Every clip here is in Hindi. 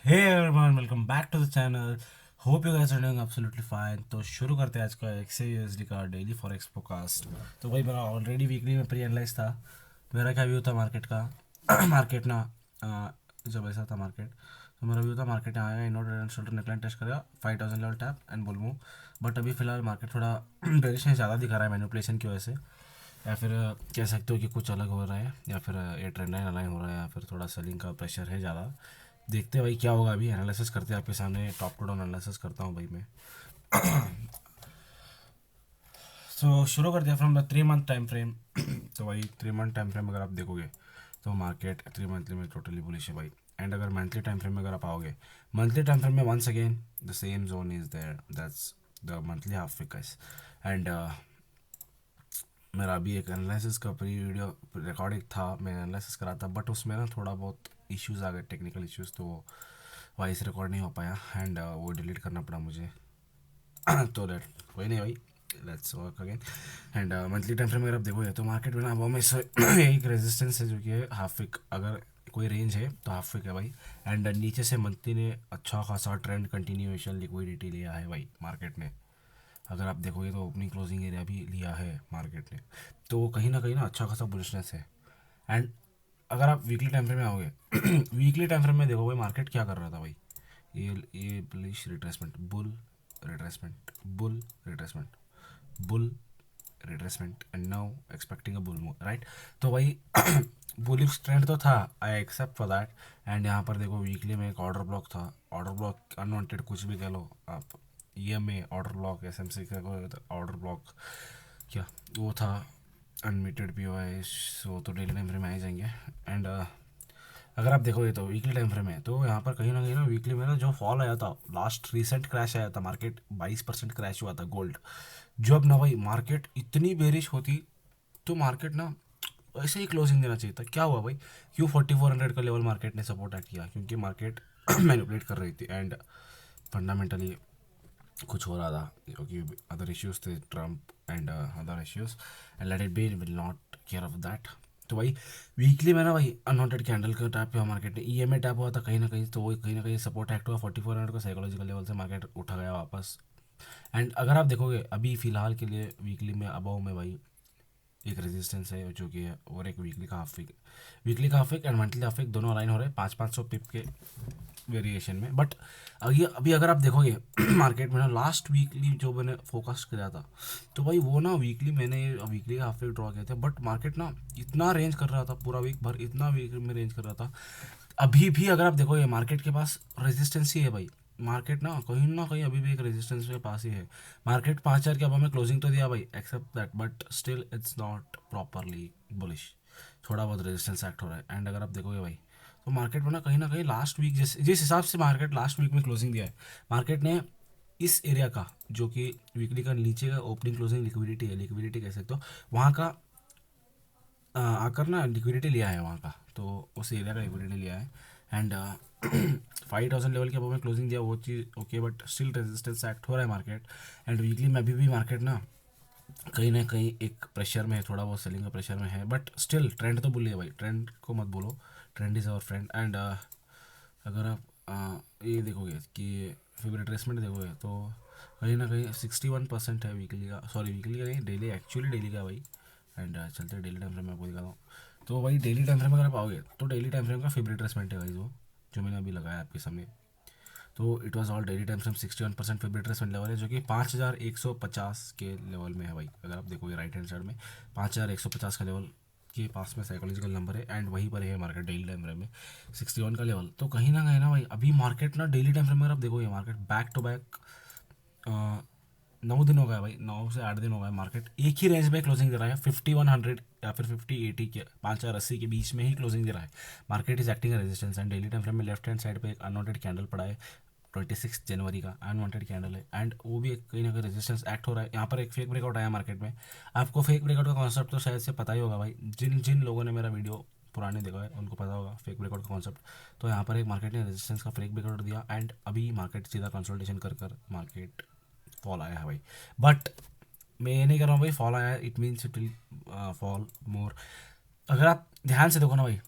Hey everyone, welcome back to the channel. Hope you guys are doing absolutely fine. तो शुरू करते हैं आज का XAUSD का डेली फॉरेक्स फोरकास्ट। तो भाई मेरा ऑलरेडी वीकली में प्री एनालाइज था। मेरा क्या व्यू था मार्केट का। मार्केट ना जब ऐसा था मार्केट, तो मेरा व्यू था मार्केट आएगा, in order and shoulder neckline test करेगा, 5000 level tap and bull move. But अभी फिलहाल मार्केट थोड़ा बेरिश ज़्यादा दिखा रहा है मैनिपुलेशन की वजह से, या फिर कह सकते हो कि कुछ अलग हो रहा है, या फिर ये ट्रेंड लाइन अलाइन हो रहा है, या फिर थोड़ा सेलिंग का प्रेशर है ज़्यादा। देखते हैं भाई क्या होगा। अभी एनालिसिस करते हैं, आपके सामने टॉप टू डाउन एनालिसिस करता हूँ भाई मैं। सो शुरू करते हैं from the 3 month time frame. तो भाई 3 मंथ टाइम फ्रेम अगर आप देखोगे तो मार्केट 3 मंथली में टोटली बुलिश है भाई। एंड अगर मंथली टाइम फ्रेम में अगर आप आओगे, मंथली टाइम फ्रेम में once again the same zone is there, that's the monthly half wicks. And मेरा अभी एक एनालिसिस का प्री वीडियो रिकॉर्डिंग था, मैं एनालिसिस करा था, बट उसमें ना थोड़ा बहुत इश्यूज़ आ गए, टेक्निकल इश्यूज़, तो वॉइस रिकॉर्ड नहीं हो पाया एंड वो डिलीट करना पड़ा मुझे। तो दैट कोई नहीं भाई, let's work again. And monthly time frame अगर आप देखोगे तो मार्केट में ना वो में से एक रेजिस्टेंस है जो कि है हाफ विक। अगर कोई रेंज है तो हाफ विक है भाई। एंड नीचे से मंथली ने अच्छा खासा ट्रेंड कंटिन्यूएशन लिक्विडिटी लिया है भाई मार्केट ने। अगर आप देखोगे तो ओपनिंग क्लोजिंग एरिया भी लिया है मार्केट ने, तो कहीं ना अच्छा खासा बुलिशनेस है। एंड अगर आप वीकली टाइम फ्रेम में आओगे, वीकली टाइम फ्रेम में देखोगे मार्केट क्या कर रहा था भाई। ये bullish retracement, bull retracement, bull retracement, bull retracement and now expecting a bull move, right. तो भाई बुलिश ट्रेंड तो था, I except for that. And यहाँ पर देखो वीकली में एक ऑर्डर ब्लॉक था, ऑर्डर ब्लॉक अनवांटेड कुछ भी कह लो आप, EMA ऑर्डर ब्लॉक, SMC का ऑर्डर ब्लॉक क्या वो था, अनमिटेड POI। सो तो डेली टाइम फ्रेम में आ ही जाएंगे। एंड अगर आप देखोगे तो वीकली टाइम फ्रेम है, तो यहाँ पर कहीं ना वीकली में ना जो फॉल आया था, लास्ट रिसेंट क्रैश आया था, मार्केट 22% क्रैश हुआ था गोल्ड। जब ना भाई मार्केट इतनी बेरिश होती तो मार्केट ना ऐसे ही क्लोजिंग देना चाहिए था। क्या हुआ भाई, क्यों 4400 का लेवल मार्केट ने सपोर्ट एक्ट किया? क्योंकि मार्केट मैनिपुलेट कर रही थी एंड फंडामेंटली कुछ हो रहा था, क्योंकि अदर इश्यूज थे, Trump and other issues, and let it be, will not care of that. तो भाई वीकली में ना भाई अनवांटेड कैंडल का टैप हुआ मार्केट ने, EMA टैप हुआ था कहीं ना कहीं, तो वही कहीं ना कहीं सपोर्ट एक्ट हुआ 4400 का साइकोलॉजिकल लेवल से, मार्केट उठा गया वापस। एंड अगर आप देखोगे अभी फ़िलहाल के लिए वीकली में अबव में भाई एक रेजिस्टेंस है जो कि है, और एक वीकली का हाफ वीक, वीकली का half week and monthly half week दोनों अलाइन हो रहे हैं 500 पिप के वेरिएशन में। बट अभी अभी अगर आप देखोगे मार्केट में ना लास्ट वीकली जो मैंने फोकस किया था, तो भाई वो ना वीकली मैंने वीकली का हाफ वीक ड्रॉ किया था, बट मार्केट ना इतना रेंज कर रहा था पूरा वीक भर, इतना वीक में रेंज कर रहा था। अभी भी अगर आप देखोगे मार्केट के पास रेजिस्टेंस ही है भाई। मार्केट ना कहीं अभी भी एक रेजिस्टेंस के पास ही है। मार्केट 5000 के अब हमें क्लोजिंग तो दिया भाई, except that, but still it's not properly bullish. थोड़ा बहुत रेजिस्टेंस एक्ट हो रहा है। एंड अगर आप देखोगे भाई तो मार्केट में ना कहीं लास्ट वीक जिस हिसाब से मार्केट लास्ट वीक में क्लोजिंग दिया है, मार्केट ने इस एरिया का जो कि वीकली का नीचे का ओपनिंग क्लोजिंग लिक्विडिटी है, लिक्विडिटी कह सकते हो, वहाँ का आकर ना लिक्विडिटी लिया है वहाँ का, तो उस एरिया का लिक्विडिटी लिया है। एंड 5000 लेवल के अब में क्लोजिंग दिया, वो चीज़ okay, but still resistance act हो रहा है मार्केट। एंड वीकली में अभी भी मार्केट ना कहीं एक प्रेशर में है, थोड़ा बहुत सेलिंग का प्रेशर में है, बट स्टिल ट्रेंड तो बोलिए भाई, ट्रेंड को मत बोलो, trend is our friend. And अगर आप ये देखोगे कि फिब रिट्रेसमेंट देखोगे तो कहीं ना कहीं 61% है वीकली का, सॉरी वीकली का नहीं, डेली, एक्चुअली डेली का भाई। एंड चलते हैं डेली टाइम फ्रेम में, आपको दिखाता हूँ। तो भाई डेली टाइम फ्रेम अगर आप आओगे तो डेली टाइम फ्रेम का फिब रिट्रेसमेंट है भाई, जो मैंने अभी लगाया आपके सामने। तो it was all daily time frame 61% fib retracement level है, जो कि 5150 के लेवल में है भाई। अगर आप देखोगे राइट हैंड साइड में 5150 का लेवल के पास में साइकोलॉजिकल नंबर है, एंड वहीं पर है मार्केट डेली टाइम फ्रेम में 61 का लेवल। तो कहीं ना भाई अभी मार्केट ना डेली टाइम फ्रेम में अगर आप देखोगे मार्केट बैक टू बैक 9 दिन हो गया भाई, 9 से 8 दिन हो गए, मार्केट एक ही रेंज में क्लोजिंग दे रहा है, 5100 या फिर 5080 के 5080 के बीच में ही क्लोजिंग दे रहा है। Market is acting resistance. And daily time frame में लेफ्ट हैंड साइड पे एक अनवांटेड कैंडल पड़ा है, 26 जनवरी का अनवांटेड कैंडल है, एंड वो भी एक कहीं ना कहीं रेजिस्टेंस एक्ट हो रहा है। यहाँ पर एक फेक ब्रेकआउट आया मार्केट में। आपको फेक ब्रेकआउट का कॉन्सेप्ट तो शायद से पता ही होगा भाई, जिन जिन लोगों ने मेरा वीडियो पुराने देखा है उनको पता होगा फेक ब्रेकआउट का कॉन्सेप्ट। तो यहाँ पर एक मार्केट ने रेजिस्टेंस का फेक ब्रेकआउट दिया, एंड अभी मार्केट सीधा कंसल्टेशन कर मार्केट फॉल आया है भाई। बट मैं ये नहीं कर रहा हूँ भाई फॉल आया है it means it will fall more. अगर आप ध्यान से देखो ना भाई,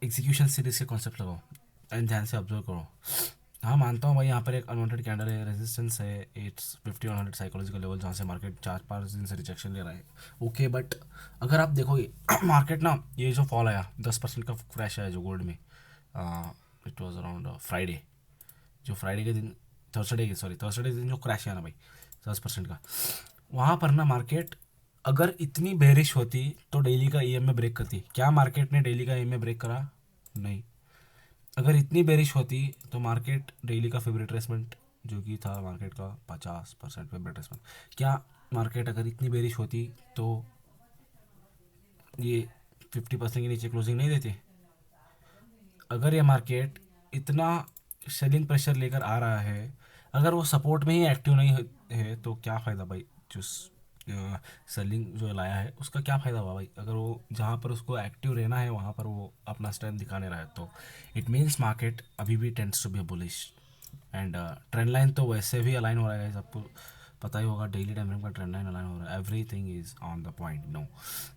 एग्जीक्यूशन सीरीज के कॉन्सेप्ट लगाओ, एंड ध्यान से ऑब्जर्व करो। हाँ मानता हूँ भाई, यहाँ पर एक अनवांटेड कैंडल है, रेजिस्टेंस है 850 100 साइकोलॉजिकल लेवल, जहाँ से मार्केट 4-5 दिन से रिजेक्शन ले रहा है। ओके, बट अगर आप देखोगे मार्केट ना, ये जो फॉल आया 10% का क्रैश आया जो गोल्ड में, इट वॉज अराउंड फ्राइडे, जो फ्राइडे के दिन, थर्सडे के दिन जो क्रैश आया ना भाई 10% का, वहाँ पर ना मार्केट अगर इतनी बेरिश होती तो डेली का ईएमए ब्रेक करती। क्या मार्केट ने डेली का ईएमए ब्रेक करा? नहीं। अगर इतनी बेरिश होती तो मार्केट डेली का फेब रिट्रेसमेंट जो कि था मार्केट का 50% फेब रिट्रेसमेंट, क्या मार्केट अगर इतनी बेरिश होती तो ये 50% के नीचे क्लोजिंग नहीं देती? अगर ये मार्केट इतना सेलिंग प्रेशर लेकर आ रहा है, अगर वो सपोर्ट में ही एक्टिव नहीं है तो क्या फ़ायदा भाई, जो सेलिंग जो लाया है उसका क्या फ़ायदा हुआ भाई? अगर वो जहाँ पर उसको एक्टिव रहना है वहाँ पर वो अपना स्ट्रेंथ दिखाने रहा है, तो इट मीन्स मार्केट अभी भी tends to be bullish. And trend line तो वैसे भी अलाइन हो रहा है, सबको पता ही होगा, डेली टाइम फ्रेम का ट्रेंड लाइन अलाइन हो रहा है, everything is on the point no.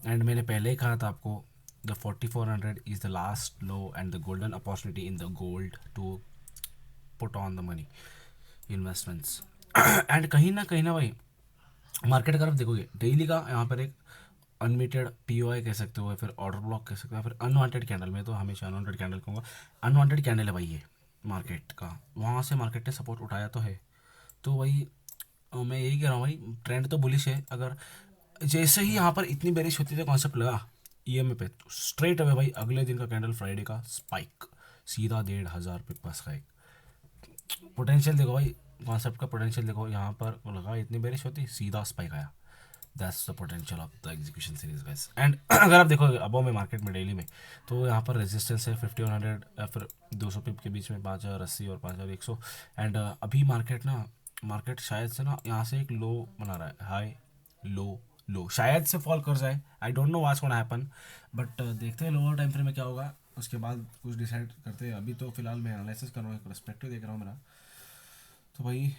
And मैंने पहले ही कहा था आपको, the 4400 is the last low and the golden opportunity in the gold to put on the money investments. And कहीं ना भाई मार्केट अगर आप देखोगे डेली का, यहाँ पर एक अनमीटेड पीओआई कह सकते हो या फिर ऑर्डर ब्लॉक कह सकते हो या फिर अनवांटेड कैंडल, में तो हमेशा अनवांटेड कैंडल कहूँगा, अनवांटेड कैंडल है भाई ये मार्केट का, वहाँ से मार्केट ने सपोर्ट उठाया तो है। तो वही मैं यही कह रहा हूँ भाई, ट्रेंड तो बुलिश है। अगर जैसे ही यहाँ पर इतनी बेरिश होती थी कॉन्सेप्ट लगा ईएमए पे, स्ट्रेट अवे भाई अगले दिन का कैंडल फ्राइडे का स्पाइक, सीधा 1,500 पिक पास का एक पोटेंशियल देखो भाई, कॉन्सेप्ट का पोटेंशियल देखो, यहाँ पर लगा इतनी बेरिश होती सीधा स्पाइक आया। That's the potential of the execution series guys. And अगर आप देखोगे अबो में मार्केट में डेली में, तो यहाँ पर रेजिस्टेंस है 5100 या फिर 200 पिप के बीच में, 5080 और 5100। एंड अभी मार्केट ना, मार्केट शायद से ना यहाँ से एक लो बना रहा है, हाई लो लो, शायद से फॉल कर जाए, I don't know what's gonna happen, but देखते हैं लोअर टाइम फ्रेम में क्या होगा, उसके बाद कुछ डिसाइड करते हैं। अभी तो फिलहाल मैं एनालिसिस कर रहा हूँ, एक पर्सपेक्टिव देख रहा हूँ मेरा। तो भाई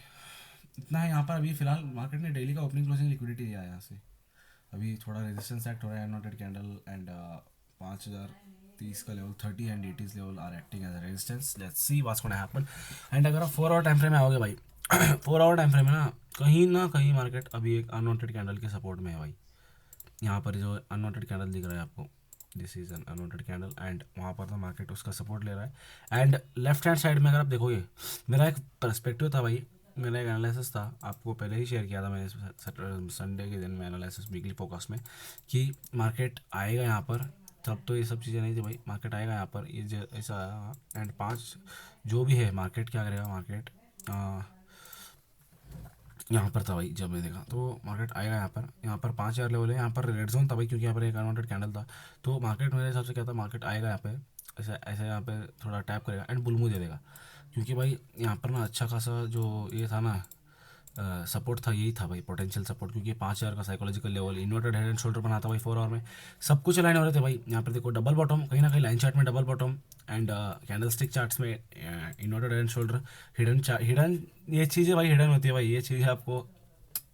इतना है यहाँ पर। अभी फिलहाल मार्केट ने डेली का ओपनिंग क्लोजिंग लिक्विडिटी दिया है यहाँ से, अभी थोड़ा रेजिस्टेंस एक्ट हो रहा है, अनवांटेड कैंडल एंड 5030 का level, 30 and 80 level are acting as resistance, let's see what's gonna happen. And अगर आप 4 आवर टाइम फ्रेम में आओगे भाई 4 आवर टाइम फ्रेम में ना कहीं मार्केट अभी एक अनवांटेड कैंडल के सपोर्ट में है भाई। यहाँ पर जो अनवांटेड कैंडल दिख रहा है आपको, this is an unwanted candle, and वहाँ पर तो मार्केट उसका सपोर्ट ले रहा है। एंड लेफ्ट हैंड साइड में अगर आप देखोगे, मेरा एक पर्सपेक्टिव था भाई, मेरा एक एनालिसिस था, आपको पहले ही शेयर किया था मैंने संडे के दिन में एनालिसिस वीकली फोकस में, कि मार्केट आएगा यहाँ पर, तब तो ये सब चीज़ें नहीं थी भाई, मार्केट आएगा यहाँ पर, ये ऐसा आया एंड 5 जो भी है मार्केट क्या करेगा, मार्केट यहाँ पर था भाई, जब मैं देखा तो मार्केट आएगा यहाँ पर 5000 लेवल है, यहाँ पर रेड जोन था भाई, क्योंकि यहाँ पर एक अनवांटेड कैंडल था। तो मार्केट मेरे हिसाब से क्या था, मार्केट आएगा यहाँ पे, ऐसा ऐसे यहाँ पे थोड़ा टैप करेगा एंड बुल मूव दे देगा, क्योंकि भाई यहाँ पर ना अच्छा खासा जो ये था ना सपोर्ट था, यही था भाई पोटेंशियल सपोर्ट, क्योंकि 5000 का psychological level, inverted head and shoulder बना था भाई 4 आवर में, सब कुछ लाइन हो रहे थे भाई। यहाँ पर देखो डबल बॉटम, कहीं ना कहीं लाइन चार्ट में double bottom and candle stick charts में inverted head and shoulder, hidden ये चीज़ें भाई हिडन होती है भाई, ये चीज़ें आपको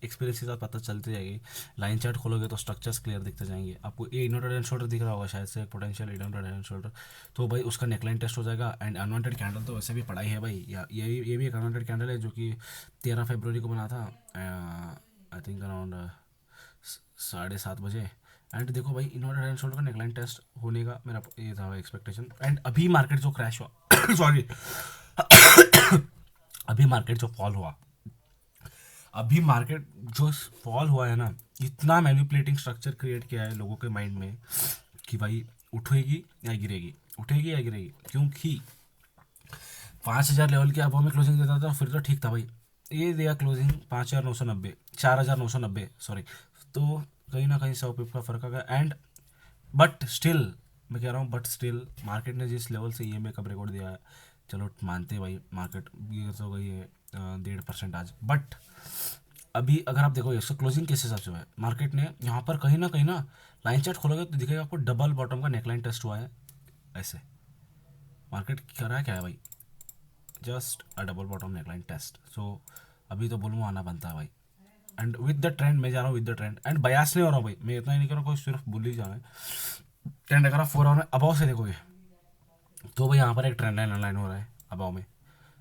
एक्सपीरियंस के साथ पता चलती जाएगी। लाइन चार्ट खोलोगे तो स्ट्रक्चर्स क्लियर दिखते जाएंगे आपको। ये इन्वर्टेड एंड शोल्डर दिख रहा होगा शायद से, पोटेंशियल इन्वर्टेड एंड शोल्डर, तो भाई उसका नेकलाइन टेस्ट हो जाएगा। एंड अनवांटेड कैंडल तो वैसे भी पड़ा ही है भाई, ये भी एक अनवांटेड कैंडल है जो कि 13 फरवरी को बना था, आई थिंक अराउंड 7:30 बजे। एंड देखो भाई इन्वर्टेड एंड शोल्डर का नेकलाइन टेस्ट होने का मेरा ये था एक्सपेक्टेशन। एंड अभी मार्केट जो क्रैश हुआ सॉरी अभी मार्केट जो फॉल हुआ, अभी मार्केट जो फॉल हुआ है ना, इतना मैनिपुलेटिंग स्ट्रक्चर क्रिएट किया है लोगों के माइंड में कि भाई उठेगी या गिरेगी, उठेगी या गिरेगी, क्योंकि 5000 लेवल के अब में क्लोजिंग देता था फिर तो ठीक था भाई, ये दिया क्लोजिंग 5990, 4990 सॉरी, तो कहीं ना कहीं 100 पिप का फर्क आ गया। एंड बट स्टिल मैं कह रहा हूँ, बट स्टिल मार्केट ने जिस लेवल से ईएमए कब रिकॉर्ड दिया है, चलो मानते हैं भाई मार्केट गिर तो गई है 1.5% आज, बट अभी अगर आप देखोगे इसका क्लोजिंग किस हिसाब से हुआ है, मार्केट ने यहाँ पर कहीं ना लाइन चार्ट खोलोगे तो दिखेगा आपको डबल बॉटम का नेकलाइन टेस्ट हुआ है, ऐसे मार्केट कर रहा है क्या है भाई, just a double bottom neckline test. So अभी तो बुलमो आना बनता है भाई, एंड विद द ट्रेंड मैं जा रहा हूँ, with the trend, and Beas नहीं हो रहा हूँ भाई, मैं इतना ही नहीं कर रहा हूँ, कोई सिर्फ बुल ही जा रहा है। ट्रेंड अगर आप 4 आवर में अबाव से देखोगे, तो भाई यहाँ पर एक ट्रेंड लाइन अनलाइन हो रहा है अबाव में,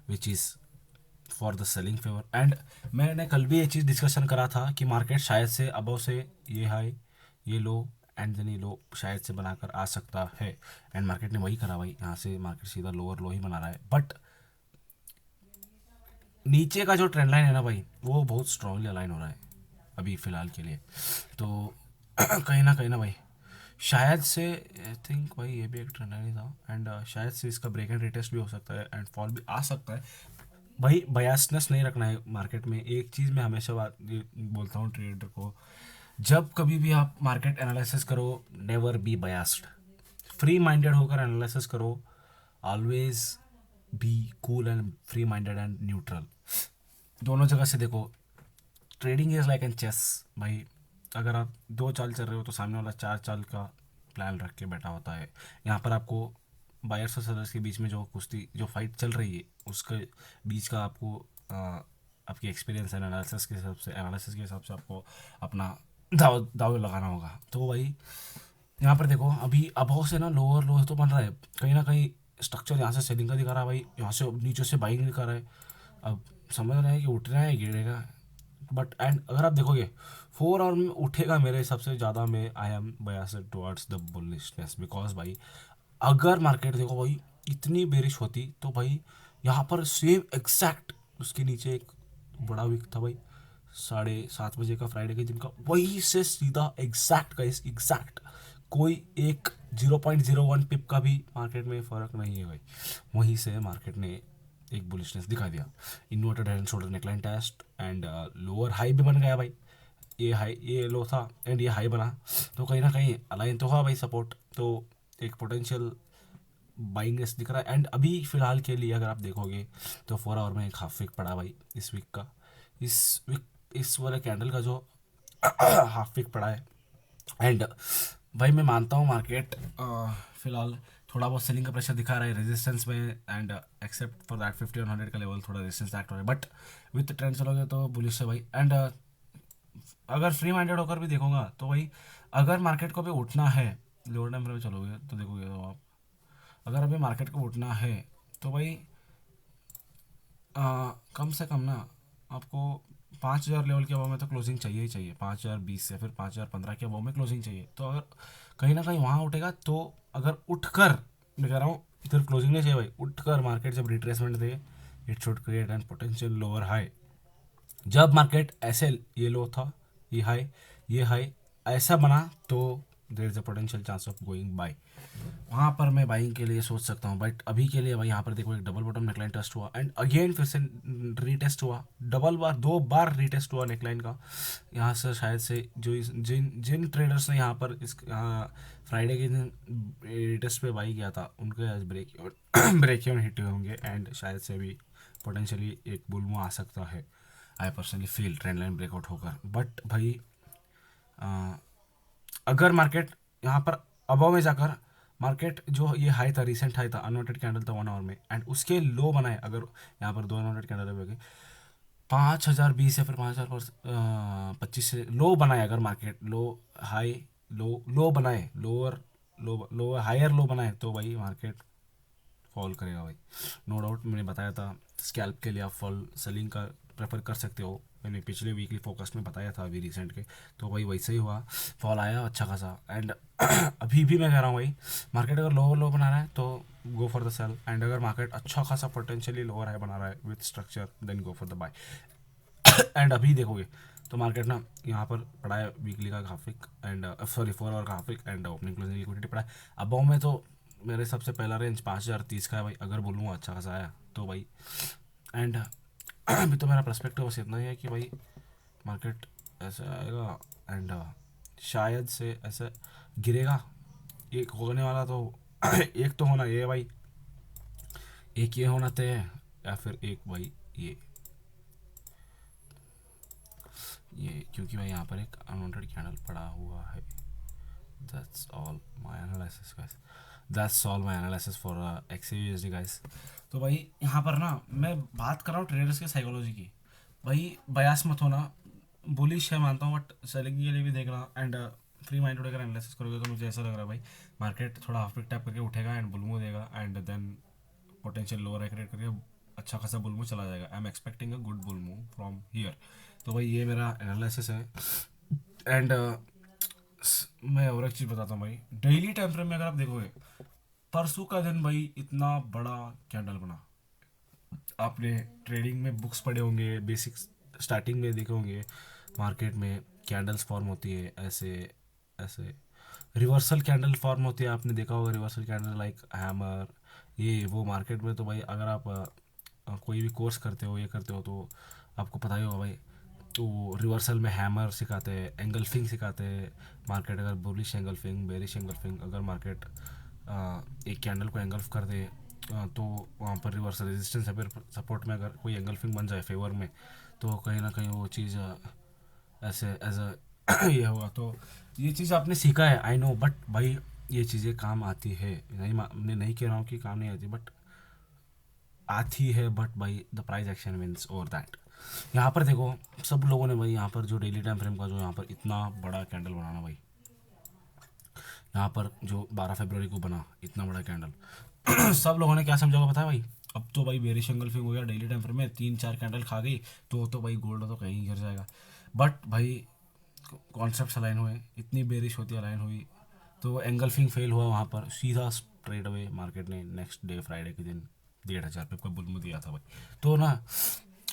which is for the selling favour. And मैंने कल भी ये चीज़ डिस्कशन करा था कि मार्केट शायद से अबाव से ये हाई, ये लो, एंड देन ये लो शायद से बनाकर आ सकता है। एंड मार्केट ने वही करा भाई, यहाँ से मार्केट सीधा लोअर लो ही बना रहा है। बट नीचे का जो ट्रेंड लाइन है ना भाई, वो बहुत स्ट्रांगली अलाइन हो रहा है अभी फ़िलहाल के लिए। तो कहीं ना भाई शायद से आई थिंक भाई ये भी एक ट्रेंड लाइन ही था। एंड शायद से इसका ब्रेक एंड रिटेस्ट भी हो सकता है एंड फॉल भी आ सकता है। भाई बयासनेस नहीं रखना है मार्केट में। एक चीज़ मैं हमेशा बात ये बोलता हूँ ट्रेडर को, जब कभी भी आप मार्केट एनालिसिस करो, never be biased, free minded होकर एनालिसिस करो। Always be cool and free minded and neutral, दोनों जगह से देखो। Trading is like an chess भाई। अगर आप दो चाल चल रहे हो तो सामने वाला चार चाल का प्लान रख के बैठा होता है। यहाँ पर आपको बायर्स और सेलर्स के बीच में जो कुश्ती, जो फाइट चल रही है, उसके बीच का आपको आपकी एक्सपीरियंस एंड एनालिसिस के हिसाब से आपको अपना दाव दाव लगाना होगा। तो भाई यहाँ पर देखो अभी अभाव से ना लोअर लो तो बन रहा है, कहीं ना कहीं स्ट्रक्चर यहाँ से सेलिंग का दिखा रहा है भाई, यहाँ से नीचे से बाइंग दिखा रहा है। अब समझ रहे हैं कि उठना है गिरेगा। बट एंड अगर आप देखोगे 4 आवर में उठेगा मेरे हिसाब से ज़्यादा, में I am biased towards the bullishness. Because भाई अगर मार्केट देखो भाई इतनी बेरिश होती तो भाई यहाँ पर सेम एग्जैक्ट उसके नीचे एक बड़ा वीक था भाई, 7:30 बजे का फ्राइडे के दिन का, वही से सीधा एग्जैक्ट का एग्जैक्ट कोई एक 0.01 पिप का भी मार्केट में फ़र्क नहीं है भाई। वहीं से मार्केट ने एक बुलिशनेस दिखा दिया। Inverted head and shoulder neckline test and lower high भी बन गया भाई। ये हाई, ये लो था एंड ये हाई बना, तो कहीं ना कहीं अलाइन तो हुआ भाई सपोर्ट। तो एक पोटेंशियल बाइंगनेस दिख रहा है। एंड अभी फ़िलहाल के लिए अगर आप देखोगे तो 4 आवर में एक हाफ वीक पड़ा भाई इस वीक का। इस वीक इस वाले कैंडल का जो हाफ वीक पड़ा है। एंड भाई मैं मानता हूँ मार्केट फिलहाल थोड़ा बहुत सेलिंग का प्रेशर दिखा रहा है रेजिस्टेंस में। एंड एक्सेप्ट फॉर दैट 50 और 100 का लेवल थोड़ा रेजिस्टेंस एक्ट हो रहा है। बट विथ ट्रेंड चलोगे तो बुलिश है भाई। एंड अगर फ्री माइंडेड होकर भी देखूंगा तो भाई अगर मार्केट को भी उठना है, लोअर टाइम फ्रेम में चलोगे तो देखोगे तो आप, अगर अभी मार्केट को उठना है तो भाई कम से कम ना आपको 5,000 लेवल के अबाव में तो क्लोजिंग चाहिए ही चाहिए। 5,020 या फिर 5,015 के अबाव में क्लोजिंग चाहिए। तो अगर कहीं ना कहीं वहाँ उठेगा तो अगर उठकर, मैं कह रहा हूँ इधर क्लोजिंग नहीं चाहिए भाई, उठकर मार्केट जब retracement they, it should create an potential lower high. जब मार्केट ऐसे, ये लो था, ये हाई ऐसा बना तो there is a potential chance of going by. वहाँ पर मैं बाइंग के लिए सोच सकता हूँ। बट अभी के लिए भाई यहाँ पर देखो एक डबल बॉटम नेकलाइन टेस्ट हुआ एंड अगेन फिर से रीटेस्ट हुआ, डबल बार 2 बार रीटेस्ट हुआ नेकलाइन का। यहाँ से शायद से जो जिन जिन ट्रेडर्स ने यहाँ पर इस फ्राइडे के दिन रीटेस्ट पे बाई किया था उनके आज ब्रेक इवन हिट हुए होंगे। एंड शायद से भी पोटेंशियली एक बुल मूव आ सकता है। आई personally feel trend line breakout होकर। बट भाई अगर मार्केट यहाँ पर अबव में जाकर, मार्केट जो ये हाई था, रिसेंट हाई था, अनवांटेड कैंडल था 1 आवर में, एंड उसके लो बनाए, अगर यहाँ पर 2 अनवांटेड कैंडल हो गए 5,020 या फिर 5,025 से लो बनाए, अगर मार्केट लो हाई लो बनाए, लोअर हायर लो बनाए तो भाई मार्केट फॉल करेगा भाई, नो डाउट। मैंने बताया था स्कैल्प के लिए आप फॉल सेलिंग का प्रेफर कर सकते हो, मैंने पिछले वीकली फोकस में बताया था अभी रिसेंट के। तो भाई वैसे ही हुआ, फॉल आया अच्छा खासा। एंड अभी भी मैं कह रहा हूँ भाई मार्केट अगर लोअर लो बना रहा है तो go for the sell. And अगर मार्केट अच्छा खासा पोटेंशियली लोअर हाई बना रहा है with structure then go for the buy. And अभी देखोगे तो मार्केट ना यहाँ पर पड़ा है वीकली का ग्राफिक एंड सॉरी 4 आवर का graphic and opening closing liquidity पड़ा है। अब में तो मेरे सबसे पहला रेंज 5,030 का है भाई, अगर बोलूँगा अच्छा खासा आया तो भाई। एंड अभी तो मेरा पर्सपेक्टिव बस इतना ही है कि भाई मार्केट ऐसे आएगा एंड शायद से ऐसे गिरेगा। एक होने वाला तो एक तो होना ये भाई, एक ये होना तय है, या फिर एक भाई ये क्योंकि भाई यहाँ पर एक अनवांटेड कैंडल पड़ा हुआ है। That's all my analysis guys, that's all my analysis for XAUSD guys. तो भाई यहाँ पर ना मैं बात कर रहा हूँ ट्रेडर्स के साइकोलॉजी की। भाई बयास मत होना, बुलिश है मानता हूँ बट सेलिंग के लिए भी देखना। एंड फ्री माइंडेड अगर एनालिसिस करोगे तो मुझे ऐसा लग रहा है भाई मार्केट थोड़ा हाफ पिक टैप करके उठेगा एंड बुलमो देगा and then potential lower create करके अच्छा खासा बुल मूव चला जाएगा। I am expecting a good bull move from here. तो भाई ये मेरा एनालिसिस है। एंड मैं और एक चीज़ बताता हूँ भाई, डेली टाइम फ्रेम में अगर आप देखोगे परसों का दिन भाई इतना बड़ा कैंडल बना। आपने ट्रेडिंग में बुक्स पढ़े होंगे, बेसिक्स स्टार्टिंग में देखे होंगे, मार्केट में कैंडल्स फॉर्म होती है ऐसे ऐसे, रिवर्सल कैंडल फॉर्म होती है, आपने देखा होगा रिवर्सल कैंडल लाइक हैमर, ये वो। मार्केट में तो भाई अगर आप कोई भी कोर्स करते हो, ये करते हो, तो आपको पता ही होगा भाई। तो रिवर्सल में हैमर सिखाते हैं, एंगल्फिंग सिखाते हैं। मार्केट अगर बुलिश एंगल्फिंग, बेरिश एंगल्फिंग, अगर मार्केट एक कैंडल को एंगल्फ कर दे तो वहाँ पर रिवर्सल रेजिस्टेंस या फिर सपोर्ट में अगर कोई एंगल्फिंग बन जाए फेवर में, तो कहीं ना कहीं वो चीज़ ऐसे एज अ ये होगा। तो ये चीज़ आपने सीखा है, आई नो, बट भाई ये चीज़ें काम आती है। नहीं, मैं नहीं कह रहा हूँ कि काम नहीं आती, बट आती है। बट भाई the price action wins over that. यहाँ पर देखो, सब लोगों ने भाई यहाँ पर जो डेली टाइम फ्रेम का जो यहाँ पर इतना बड़ा कैंडल बनाना भाई, यहाँ पर जो 12 फरवरी को बना इतना बड़ा कैंडल सब लोगों ने क्या समझा होगा पता है भाई? अब तो भाई बेरिश एंगल्फिंग हो गया डेली टाइम फ्रेम में, 3-4 कैंडल खा गई तो भाई गोल्ड तो कहीं गिर जाएगा। बट भाई कॉन्सेप्ट अलाइन हुए, इतनी बेरिश होती अलाइन हुई, तो एंगल्फिंग फेल हुआ वहाँ पर, सीधा स्ट्रेट अवे मार्केट ने नेक्स्ट डे फ्राइडे के दिन 1,500 पे का बुल दिया था भाई। तो ना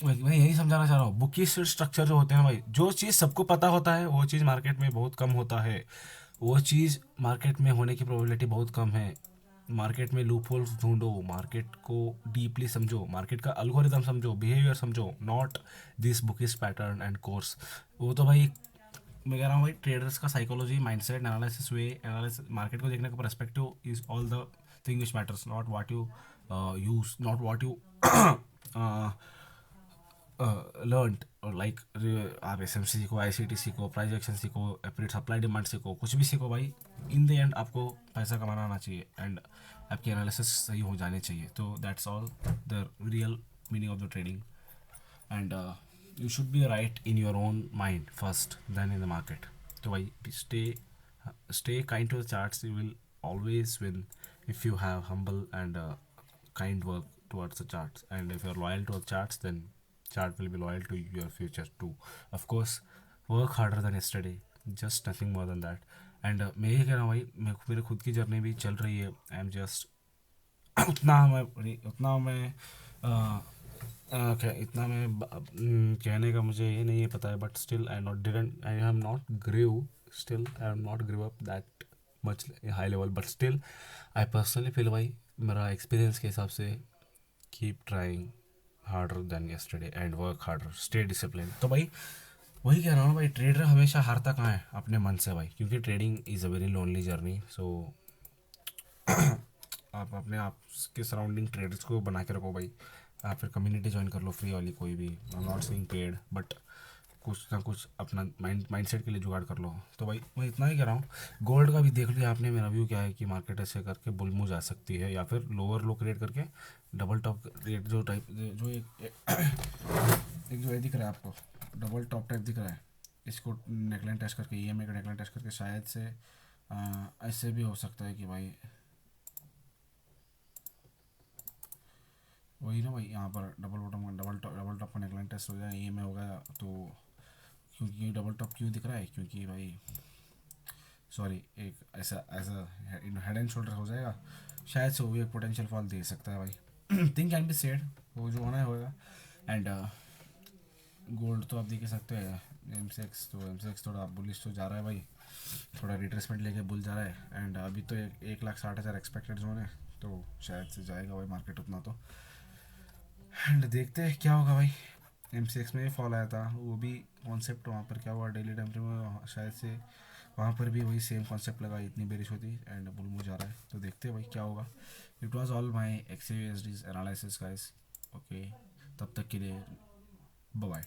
मैं यही समझाना चाह रहा हूँ, बुकी स्ट्रक्चर जो होते हैं भाई, जो चीज़ सबको पता होता है वो चीज़ मार्केट में बहुत कम होता है। वो चीज़ मार्केट में होने की प्रोबेबिलिटी बहुत कम है। मार्केट में लूप होल्स ढूंढो, मार्केट को डीपली समझो, मार्केट का अल्गोरिदम समझो, बिहेवियर समझो, not this bookish pattern and course. वो तो भाई मैं कह रहा हूँ भाई, ट्रेडर्स का साइकोलॉजी, माइंडसेट, एनालिसिस, वे एनालिसिस, मार्केट को देखने का perspective is all the thing which matters, not what you use, not what you learn. और लाइक आप एस एम सी सीखो, आई सी टी सीखो, प्राइस एक्शन सीखो, एपरेट सप्लाई डिमांड सीखो, कुछ भी सीखो भाई, इन द एंड आपको पैसा कमाना आना चाहिए एंड आपकी एनालिसिस सही हो जानी चाहिए। तो that's all the real meaning of the trading. And you should be right in your own mind first, then in the market. So why stay kind to the charts, you will always win if you have humble and kind work towards the charts. And if you're loyal to the charts, then chart will be loyal to your future too. Of course, work harder than yesterday, just nothing more than that. And मैं ये कह रहा हूँ भाई, मेरे खुद की जर्नी भी चल रही है। आई एम जस्ट उतना मैं इतना मैं कहने का मुझे ये नहीं है पता है, but still I have not grieve, still I have not grieve up that much high level, but still I personally feel भाई, मेरा एक्सपीरियंस के हिसाब से, keep trying harder than yesterday and work harder, stay discipline. तो भाई वही कह रहा हूँ भाई, ट्रेडर हमेशा हारता कहाँ है? अपने मन से भाई, क्योंकि trading is a very lonely journey. So आप अपने आप के सराउंडिंग ट्रेडर्स को बना के रखो भाई। आप फिर कम्युनिटी ज्वाइन कर लो फ्री वाली कोई भी, I am not saying paid, but कुछ ना कुछ अपना माइंडसेट के लिए जुगाड़ कर लो। तो भाई मैं इतना ही कह रहा हूँ। गोल्ड का भी देख लिया आपने, मेरा व्यू क्या है कि मार्केट ऐसे करके बुल मूव जा सकती है, या फिर लोअर लो क्रिएट करके डबल टॉप रेट जो टाइप जो एक जो ये दिख रहा है आपको, डबल टॉप टाइप दिख रहा है, इसको नेकलाइन टेस्ट करके, ई एम आई का नेकलाइन टेस्ट करके शायद से ऐसे भी हो सकता है कि भाई वही ना भाई, यहाँ पर डबल टॉप का नेकलाइन टेस्ट हो जाए, ई एम आई होगा तो। क्योंकि डबल टॉप क्यों दिख रहा है? क्योंकि भाई सॉरी, एक ऐसा ऐसा हेड एंड शोल्डर हो जाएगा, शायद से वो भी एक पोटेंशियल फॉल दे सकता है भाई। थिंक कैन बी सेड, वो जो होना है होगा। एंड गोल्ड तो आप देख ही सकते हैं, एम सी एक्स थोड़ा बुलिश तो जा रहा है भाई, थोड़ा रिट्रेसमेंट लेके बुल जा रहा है। एंड अभी तो 1,60,000 एक्सपेक्टेड जोन है, तो शायद से जाएगा भाई मार्केट उतना तो। एंड देखते हैं क्या होगा भाई। एम सी एक्स में भी फॉल आया था, वो भी कॉन्सेप्ट वहाँ पर क्या हुआ डेली टाइम फ्रेम में, शायद से वहाँ पर भी वही सेम कॉन्सेप्ट लगा, इतनी बेरिश होती एंड बुल मुझ जा रहा है। तो देखते हैं भाई क्या होगा। It was all my experience analysis guys. Okay, तब तक के लिए बाय बाय।